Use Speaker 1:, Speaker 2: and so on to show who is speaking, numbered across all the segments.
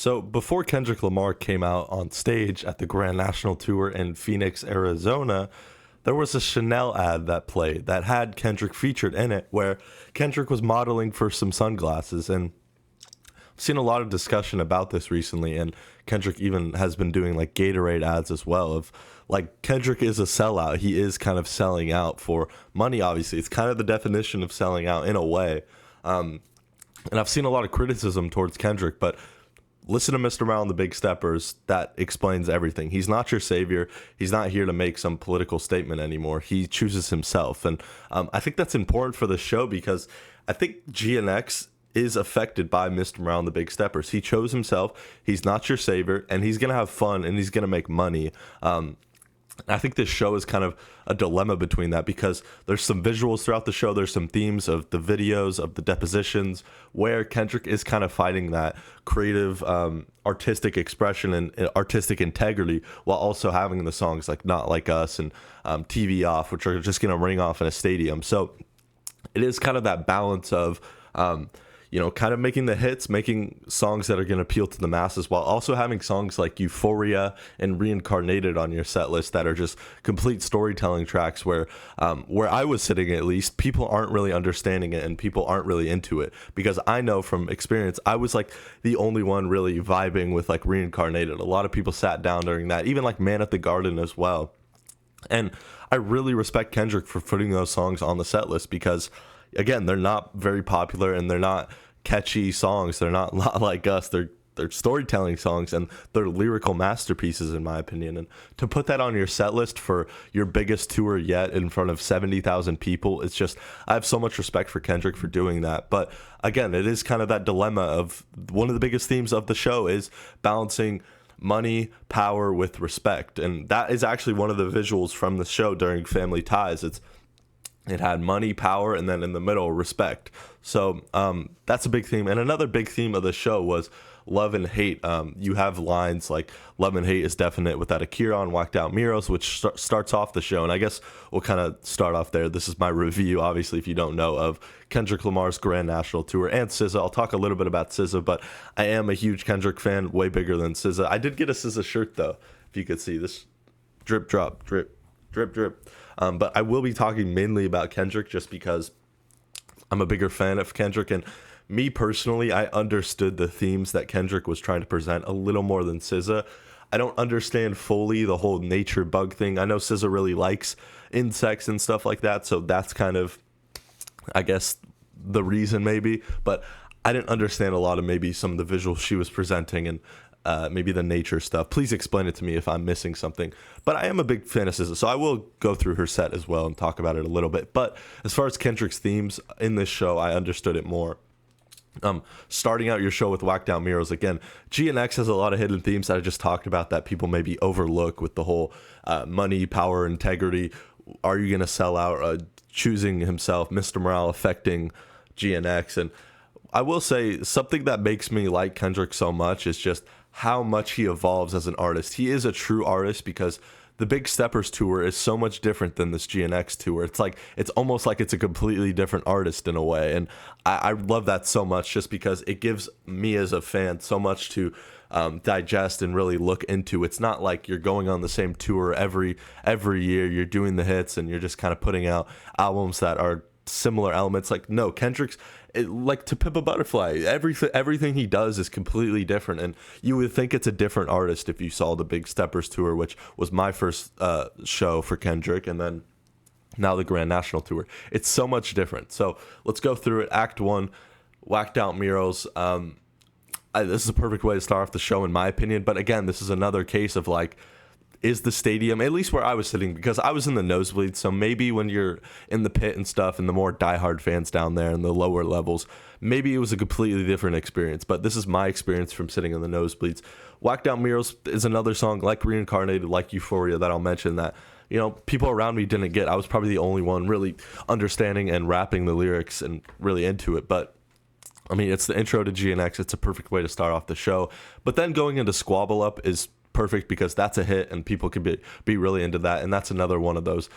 Speaker 1: So before Kendrick Lamar came out on stage at the Grand National Tour in Phoenix, Arizona, there was a Chanel ad that played that had Kendrick featured in it, where Kendrick was modeling for some sunglasses. And I've seen a lot of discussion about this recently, and Kendrick even has been doing like Gatorade ads as well. Of like Kendrick is a sellout. He is kind of selling out for money. Obviously, it's kind of the definition of selling out in a way. And I've seen a lot of criticism towards Kendrick, but listen to Mr. Morale and the Big Steppers. That explains everything. He's not your savior. He's not here to make some political statement anymore. He chooses himself. And I think that's important for the show because I think GNX is affected by Mr. Morale and the Big Steppers. He chose himself. He's not your savior, and he's going to have fun, and he's going to make money. I think this show is kind of a dilemma between that because there's some visuals throughout the show. There's some themes of the videos, of the depositions, where Kendrick is kind of fighting that creative, artistic expression and artistic integrity while also having the songs like Not Like Us and TV Off, which are just going to ring off in a stadium. So it is kind of that balance of kind of making the hits, making songs that are going to appeal to the masses while also having songs like Euphoria and Reincarnated on your set list that are just complete storytelling tracks where I was sitting, at least, people aren't really understanding it and people aren't really into it, because I know from experience I was like the only one really vibing with like Reincarnated. A lot of people sat down during that, even like Man at the Garden as well. And I really respect Kendrick for putting those songs on the set list because, again, they're not very popular and they're not catchy songs. They're not like us. They're storytelling songs and they're lyrical masterpieces, in my opinion. And to put that on your set list for your biggest tour yet in front of 70,000 people, it's just, I have so much respect for Kendrick for doing that. But again, it is kind of that dilemma of one of the biggest themes of the show is balancing money, power with respect. And that is actually one of the visuals from the show during Family Ties. It had money, power, and then in the middle, respect. So that's a big theme. And another big theme of the show was love and hate. You have lines like love and hate is definite with that Akira on Whacked Out Miros, which starts off the show. And I guess we'll kind of start off there. This is my review, obviously, if you don't know, of Kendrick Lamar's Grand National Tour and SZA. I'll talk a little bit about SZA, but I am a huge Kendrick fan, way bigger than SZA. I did get a SZA shirt, though, if you could see this. Drip, drop, drip, drip, drip. But I will be talking mainly about Kendrick just because I'm a bigger fan of Kendrick. And me personally, I understood the themes that Kendrick was trying to present a little more than SZA. I don't understand fully the whole nature bug thing. I know SZA really likes insects and stuff like that. So that's kind of, I guess, the reason maybe. But I didn't understand a lot of maybe some of the visuals she was presenting and maybe the nature stuff. Please explain it to me if I'm missing something. But I am a big fan of SZA, so I will go through her set as well and talk about it a little bit. But as far as Kendrick's themes in this show, I understood it more. Starting out your show with Whacked Out Miros, again, GNX has a lot of hidden themes that I just talked about that people maybe overlook with the whole money, power, integrity. Are you going to sell out? Choosing himself, Mr. Morale affecting GNX. And I will say something that makes me like Kendrick so much is just how much he evolves as an artist. He is a true artist because the Big Steppers tour is so much different than this GNX tour. It's almost like it's a completely different artist in a way. And I love that so much just because it gives me as a fan so much to digest and really look into. It's not like you're going on the same tour every year. You're doing the hits and you're just kind of putting out albums that are similar elements. Like, no, Kendrick's like To Pimp a Butterfly, everything he does is completely different, and you would think it's a different artist if you saw the Big Steppers tour, which was my first show for Kendrick, and then now the Grand National Tour. It's so much different. So let's go through it. Act 1, Whacked Out Miros. This is a perfect way to start off the show in my opinion, but again, this is another case of like, is the stadium, at least where I was sitting, because I was in the nosebleed, so maybe when you're in the pit and stuff and the more diehard fans down there in the lower levels, maybe it was a completely different experience, but this is my experience from sitting in the nosebleeds. Whacked Out Miros is another song like Reincarnated, like Euphoria, that I'll mention that, people around me didn't get. I was probably the only one really understanding and rapping the lyrics and really into it, but I mean, it's the intro to GNX. It's a perfect way to start off the show. But then going into Squabble Up is perfect because that's a hit and people can be really into that. And that's another one of those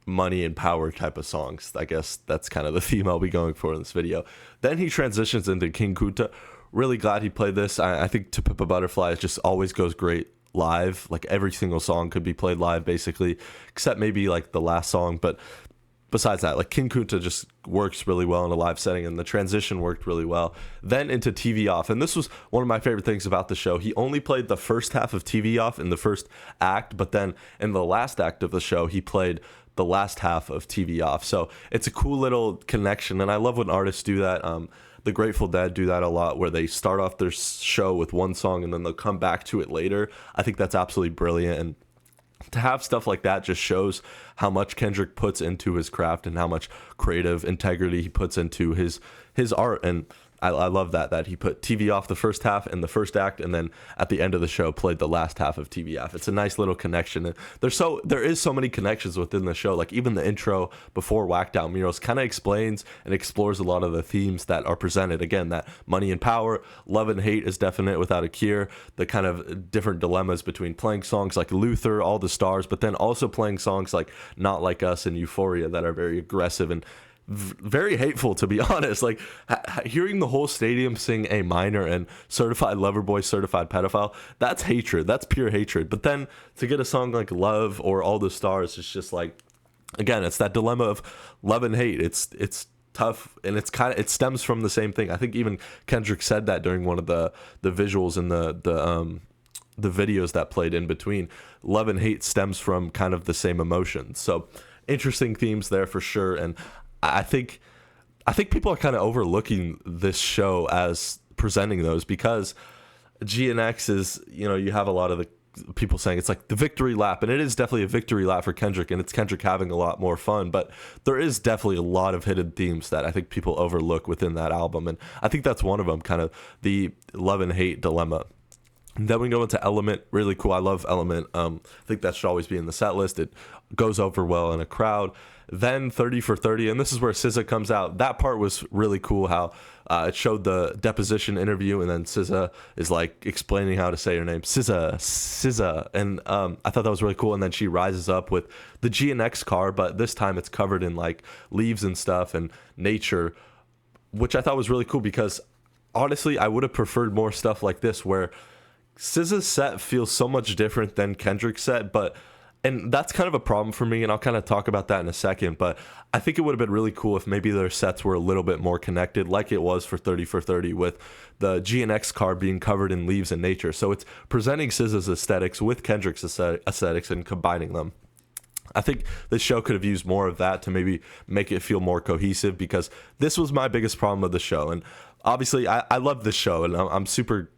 Speaker 1: money and power type of songs. I guess that's kind of the theme I'll be going for in this video. Then he transitions into King Kuta. really glad he played this. I think To Pimp a Butterfly just always goes great live. Like every single song could be played live basically, except maybe like the last song. But besides that, like King Kunta just works really well in a live setting, and the transition worked really well. Then into TV Off, and this was one of my favorite things about the show. He only played the first half of TV Off in the first act, but then in the last act of the show, he played the last half of TV Off. So it's a cool little connection, and I love when artists do that. The Grateful Dead do that a lot, where they start off their show with one song and then they'll come back to it later. I think that's absolutely brilliant, and to have stuff like that just shows how much Kendrick puts into his craft and how much creative integrity he puts into his art. And I love that he put TV Off the first half in the first act, and then at the end of the show played the last half of TV Off. It's a nice little connection. And there is so many connections within the show. Like even the intro before Whacked Out Murals kind of explains and explores a lot of the themes that are presented. Again, that money and power, love and hate is definite without a cure. The kind of different dilemmas between playing songs like Luther, All the Stars, but then also playing songs like Not Like Us and Euphoria that are very aggressive and very hateful, to be honest. Like hearing the whole stadium sing A minor and Certified Lover Boy, Certified Pedophile, that's hatred. That's pure hatred. But then to get a song like Love or All the Stars, it's just like, again, it's that dilemma of love and hate. It's tough, and it stems from the same thing. I think even Kendrick said that during one of the visuals and the videos that played in between. Love and hate stems from kind of the same emotions. So interesting themes there for sure. And I think people are kind of overlooking this show as presenting those, because GNX is, you have a lot of the people saying it's like the victory lap, and it is definitely a victory lap for Kendrick, and it's Kendrick having a lot more fun, but there is definitely a lot of hidden themes that I think people overlook within that album, and I think that's one of them, kind of the love and hate dilemma. And then we go into Element, really cool. I love Element. I think that should always be in the set list. It goes over well in a crowd. Then 30 for 30, and this is where SZA comes out. That part was really cool, how it showed the deposition interview, and then SZA is like explaining how to say her name, SZA, and I thought that was really cool. And then she rises up with the GNX car, but this time it's covered in like leaves and stuff and nature, which I thought was really cool, because honestly, I would have preferred more stuff like this, where SZA's set feels so much different than Kendrick's set, and that's kind of a problem for me, and I'll kind of talk about that in a second, but I think it would have been really cool if maybe their sets were a little bit more connected, like it was for 30 for 30, with the GNX car being covered in leaves and nature. So it's presenting SZA's aesthetics with Kendrick's aesthetics and combining them. I think this show could have used more of that to maybe make it feel more cohesive, because this was my biggest problem with the show. And obviously, I love this show, and I'm super...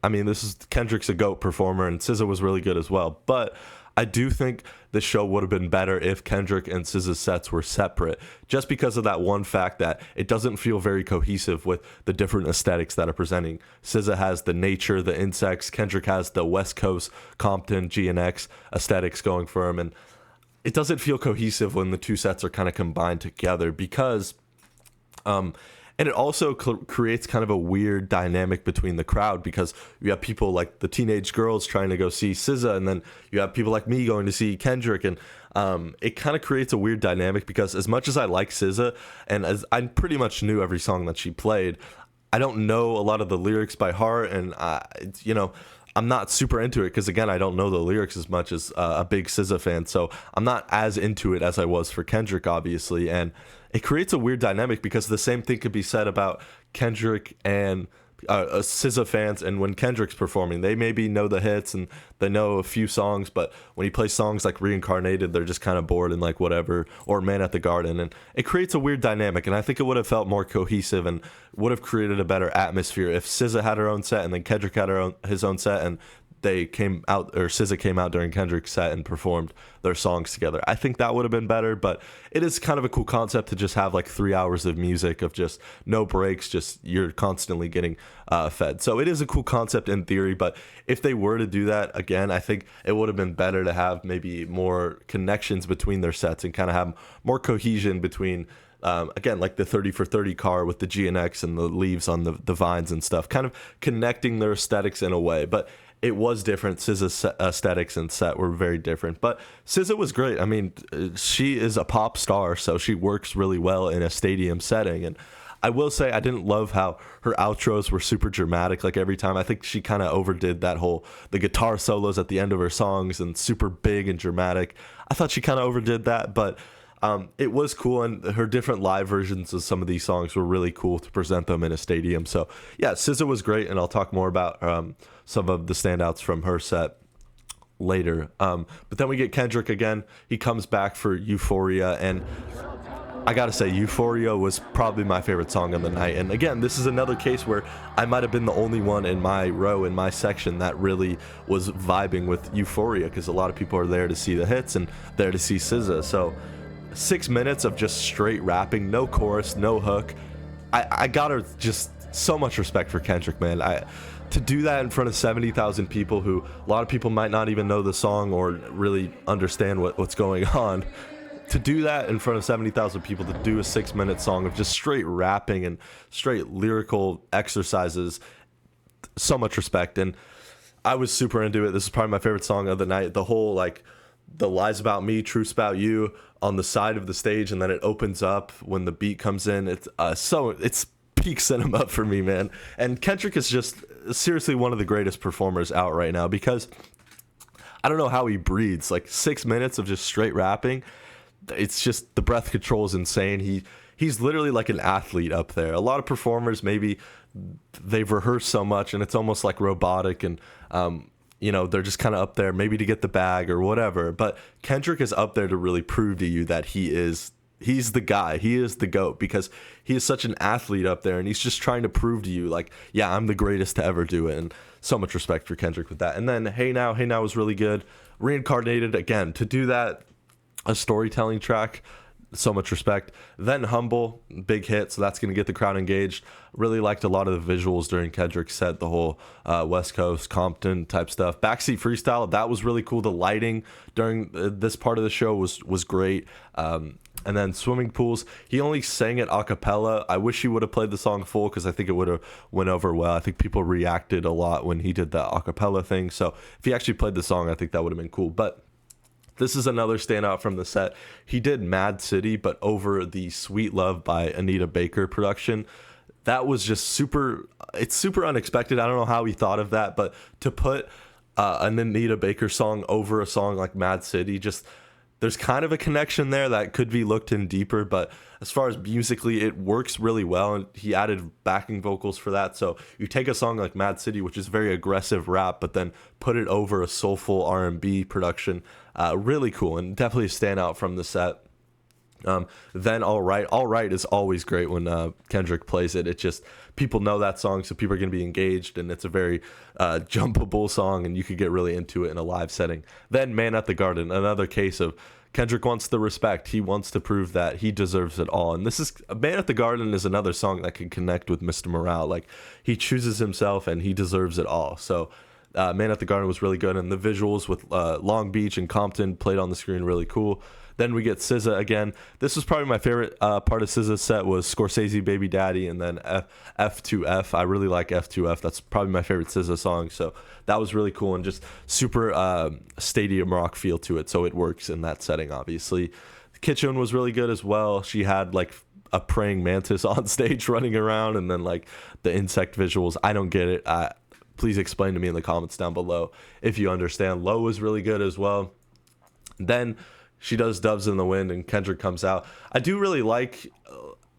Speaker 1: I mean, Kendrick's a GOAT performer, and SZA was really good as well. But I do think the show would have been better if Kendrick and SZA's sets were separate, just because of that one fact that it doesn't feel very cohesive with the different aesthetics that are presenting. SZA has the nature, the insects. Kendrick has the West Coast, Compton, GNX aesthetics going for him. And it doesn't feel cohesive when the two sets are kind of combined together, because... and it also creates kind of a weird dynamic between the crowd, because you have people like the teenage girls trying to go see SZA, and then you have people like me going to see Kendrick, and it kind of creates a weird dynamic, because as much as I like SZA, and as I pretty much knew every song that she played, I don't know a lot of the lyrics by heart, and I'm not super into it, because again, I don't know the lyrics as much as a big SZA fan, so I'm not as into it as I was for Kendrick, obviously, and it creates a weird dynamic, because the same thing could be said about Kendrick and SZA fans, and when Kendrick's performing, they maybe know the hits and they know a few songs, but when he plays songs like Reincarnated, they're just kind of bored and like whatever, or Man at the Garden, and it creates a weird dynamic. And I think it would have felt more cohesive and would have created a better atmosphere if SZA had her own set and then Kendrick had his own set, and they came out, or SZA came out during Kendrick's set and performed their songs together. I think that would have been better, but it is kind of a cool concept to just have like 3 hours of music of just no breaks, just you're constantly getting fed. So it is a cool concept in theory, but if they were to do that again, I think it would have been better to have maybe more connections between their sets and kind of have more cohesion between again, like the 30 for 30 car with the GNX and the leaves on the vines and stuff, kind of connecting their aesthetics in a way. But it was different. SZA's aesthetics and set were very different. But SZA was great. I mean, she is a pop star, so she works really well in a stadium setting. And I will say I didn't love how her outros were super dramatic. Like every time, I think she kind of overdid the guitar solos at the end of her songs and super big and dramatic. I thought she kind of overdid that, but it was cool, and her different live versions of some of these songs were really cool to present them in a stadium. So yeah, SZA was great, and I'll talk more about some of the standouts from her set later. But then we get Kendrick again. He comes back for Euphoria, and I gotta say, Euphoria was probably my favorite song of the night. And again, this is another case where I might have been the only one in my row, in my section, that really was vibing with Euphoria, because a lot of people are there to see the hits and there to see SZA. So 6 minutes of just straight rapping, no chorus, no hook. I gotta just so much respect for Kendrick, man. To do that in front of 70,000 people, who a lot of people might not even know the song or really understand what's going on. To do that in front of 70,000 people, to do a 6-minute song of just straight rapping and straight lyrical exercises, so much respect. And I was super into it. This is probably my favorite song of the night. The whole, like, the lies about me, truths about you on the side of the stage, and then it opens up when the beat comes in. It's peak cinema for me, man. And Kendrick is just seriously one of the greatest performers out right now, because I don't know how he breathes. Like 6 minutes of just straight rapping. It's just, the breath control is insane. He's literally like an athlete up there. A lot of performers, maybe they've rehearsed so much and it's almost like robotic, and they're just kind of up there maybe to get the bag or whatever. But Kendrick is up there to really prove to you that he's the guy. He is the GOAT, because he is such an athlete up there, and he's just trying to prove to you, like, yeah, I'm the greatest to ever do it. And so much respect for Kendrick with that. And then Hey Now was really good. Reincarnated, again, to do that, a storytelling track, so much respect. Then Humble, big hit, so that's going to get the crowd engaged. Really liked a lot of the visuals during Kendrick's set, the whole West Coast, Compton type stuff. Backseat Freestyle, that was really cool. The lighting during this part of the show was great. And then Swimming Pools, he only sang it a cappella. I wish he would have played the song full, because I think it would have went over well. I think people reacted a lot when he did the a cappella thing. So if he actually played the song, I think that would have been cool. But this is another standout from the set. He did Mad City, but over the Sweet Love by Anita Baker production. That was just it's super unexpected. I don't know how he thought of that, but to put an Anita Baker song over a song like Mad City, just, there's kind of a connection there that could be looked in deeper. But as far as musically, it works really well, and he added backing vocals for that. So you take a song like Mad City, which is very aggressive rap, but then put it over a soulful R&B production. Really cool, and definitely a standout from the set. Then All Right is always great when Kendrick plays it. It just, people know that song, so people are going to be engaged, and it's a very jumpable song, and you could get really into it in a live setting. Then Man at the Garden, another case of Kendrick wants the respect. He wants to prove that he deserves it all. And this is, Man at the Garden is another song that can connect with Mr. Morale. Like, he chooses himself and he deserves it all. So Man at the Garden was really good, and the visuals with Long Beach and Compton played on the screen really cool. Then we get SZA again. This was probably my favorite part of SZA's set, was Scorsese Baby Daddy, and then F2F. I really like F2F. That's probably my favorite SZA song. So that was really cool, and just super stadium rock feel to it. So it works in that setting, obviously. The Kitchen was really good as well. She had like a praying mantis on stage running around, and then like the insect visuals. I don't get it. Please explain to me in the comments down below if you understand. Low was really good as well. Then she does Doves in the Wind, and Kendrick comes out. I do really like,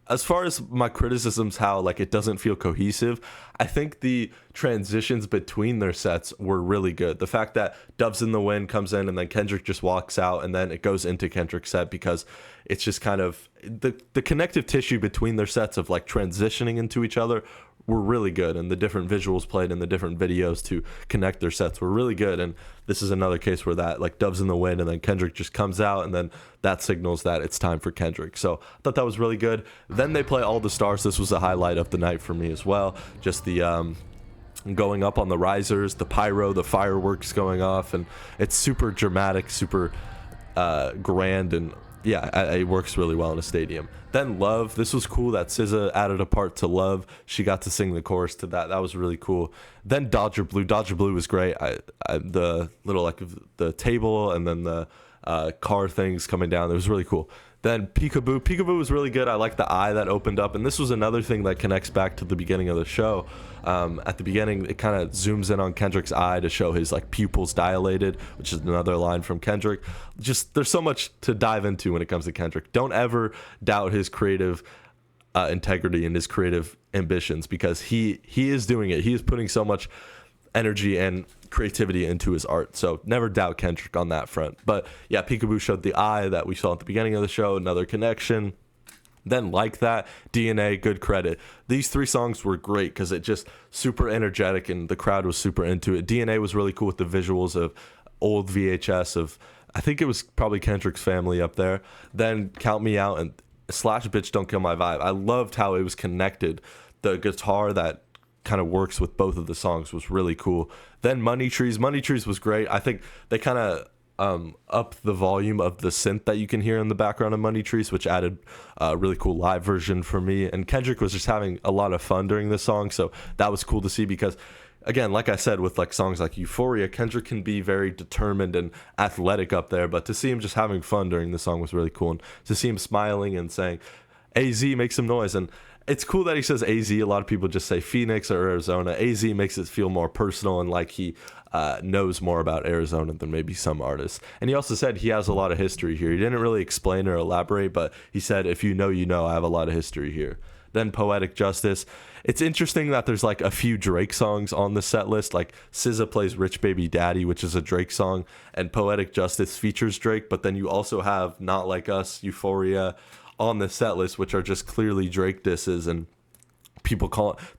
Speaker 1: as far as my criticisms, how like it doesn't feel cohesive. I think the transitions between their sets were really good. The fact that Doves in the Wind comes in and then Kendrick just walks out, and then it goes into Kendrick's set, because it's just kind of the connective tissue between their sets of like transitioning into each other were really good, and the different visuals played in the different videos to connect their sets were really good. And this is another case where that, like, Doves in the Wind, and then Kendrick just comes out, and then that signals that it's time for Kendrick. So I thought that was really good. Then they play All the Stars. This was a highlight of the night for me as well. Just the going up on the risers, the pyro, the fireworks going off, and it's super dramatic, super grand, and yeah, it works really well in a stadium. Then Love, this was cool that SZA added a part to Love. She got to sing the chorus to that. That was really cool. Then Dodger Blue was great. The little, like, the table, and then the car things coming down. It was really cool. Then Peekaboo was really good. I like the eye that opened up, and this was another thing that connects back to the beginning of the show. At the beginning, it kind of zooms in on Kendrick's eye to show his like pupils dilated, which is another line from Kendrick. Just there's so much to dive into when it comes to Kendrick. Don't ever doubt his creative integrity and his creative ambitions, because he is doing it. He is putting so much energy and creativity into his art, so never doubt Kendrick on that front. But yeah, Peekaboo showed the eye that we saw at the beginning of the show, another connection. Then Like That, DNA, good credit. These three songs were great because it just super energetic and the crowd was super into it. DNA was really cool with the visuals of old VHS of, I think it was probably Kendrick's Family up there. Then Count Me Out and Slash Bitch Don't Kill My Vibe. I loved how it was connected. The guitar that kind of works with both of the songs was really cool. Then Money Trees was great. I think they kind of up the volume of the synth that you can hear in the background of Money Trees, which added a really cool live version for me. And Kendrick was just having a lot of fun during this song, so that was cool to see, because again, like I said, with like songs like Euphoria, Kendrick can be very determined and athletic up there, but to see him just having fun during the song was really cool. And to see him smiling and saying, AZ, make some noise. And it's cool that he says AZ. A lot of people just say Phoenix or Arizona. AZ makes it feel more personal and like he knows more about Arizona than maybe some artists. And he also said he has a lot of history here. He didn't really explain or elaborate, but he said, if you know, you know, I have a lot of history here. Then Poetic Justice. It's interesting that there's like a few Drake songs on the set list. Like SZA plays Rich Baby Daddy, which is a Drake song, and Poetic Justice features Drake. But then you also have Not Like Us, Euphoria on the set list, which are just clearly Drake disses, and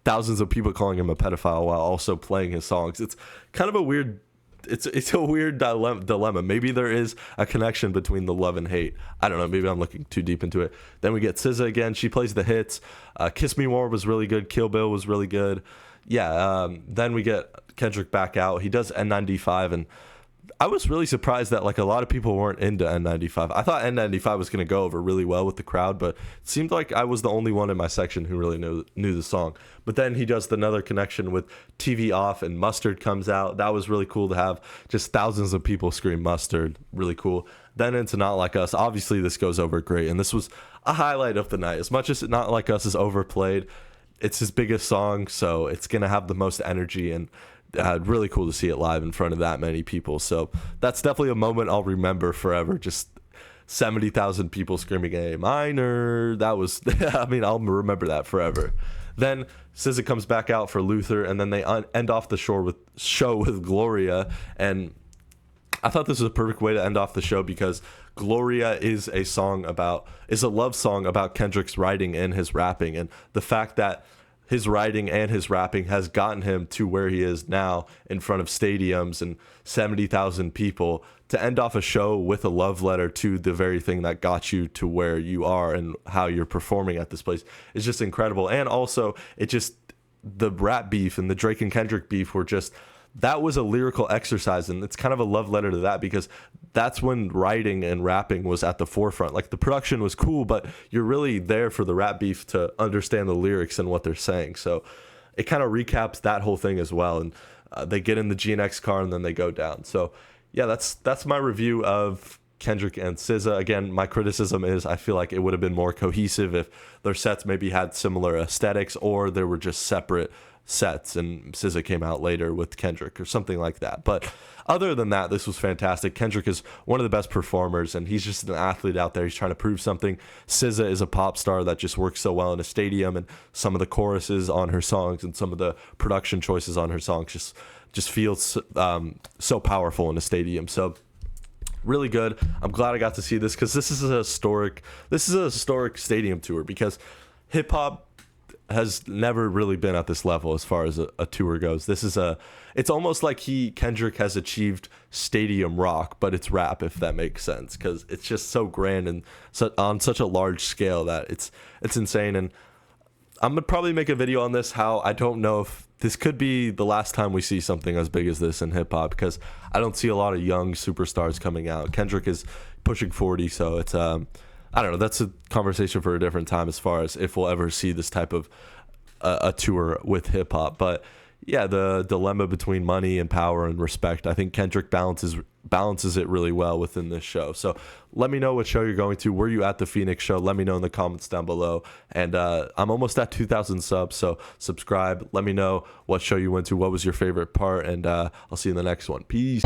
Speaker 1: thousands of people calling him a pedophile while also playing his songs. It's kind of a weird it's a weird dilemma. Maybe there is a connection between the love and hate. I don't know. Maybe I'm looking too deep into it. Then we get SZA again. She plays the hits. Kiss Me More was really good. Kill Bill was really good. Yeah. Then we get Kendrick back out. He does N95, and I was really surprised that like a lot of people weren't into N95. I thought N95 was going to go over really well with the crowd, but it seemed like I was the only one in my section who really knew the song. But then he does another connection with TV Off, and Mustard comes out. That was really cool to have just thousands of people scream Mustard. Really cool. Then into Not Like Us. Obviously this goes over great, and this was a highlight of the night. As much as Not Like Us is overplayed, it's his biggest song, so it's going to have the most energy, and really cool to see it live in front of that many people. So that's definitely a moment I'll remember forever. Just 70,000 people screaming A minor. That was, I mean, I'll remember that forever. Then SZA comes back out for Luther, and then they end off the show with Gloria. And I thought this was a perfect way to end off the show, because Gloria is a love song about Kendrick's writing and his rapping, and the fact that his writing and his rapping has gotten him to where he is now in front of stadiums and 70,000 people. To end off a show with a love letter to the very thing that got you to where you are and how you're performing at this place is just incredible. And also, the rap beef and the Drake and Kendrick beef that was a lyrical exercise, and it's kind of a love letter to that, because that's when writing and rapping was at the forefront. Like, the production was cool, but you're really there for the rap beef to understand the lyrics and what they're saying. So it kind of recaps that whole thing as well. And they get in the GNX car and then they go down. So yeah, that's my review of Kendrick and SZA. Again, my criticism is I feel like it would have been more cohesive if their sets maybe had similar aesthetics, or there were just separate sets and SZA came out later with Kendrick or something like that. But other than that, this was fantastic. Kendrick is one of the best performers, and he's just an athlete out there. He's trying to prove something. SZA is a pop star that just works so well in a stadium, and some of the choruses on her songs and some of the production choices on her songs just feels so powerful in a stadium. So really good. I'm glad I got to see this, because this is a historic stadium tour, because hip hop has never really been at this level as far as a tour goes. It's almost like Kendrick has achieved stadium rock, but it's rap, if that makes sense, because it's just so grand and on such a large scale that it's insane. And I'm gonna probably make a video on this, how I don't know if this could be the last time we see something as big as this in hip hop, because I don't see a lot of young superstars coming out. Kendrick is pushing 40, so it's I don't know. That's a conversation for a different time as far as if we'll ever see this type of a tour with hip hop. But yeah, the dilemma between money and power and respect, I think Kendrick balances balances it really well within this show. So let me know what show you're going to. Were you at the Phoenix show? Let me know in the comments down below. And I'm almost at 2,000 subs, so subscribe. Let me know what show you went to. What was your favorite part? And I'll see you in the next one. Peace.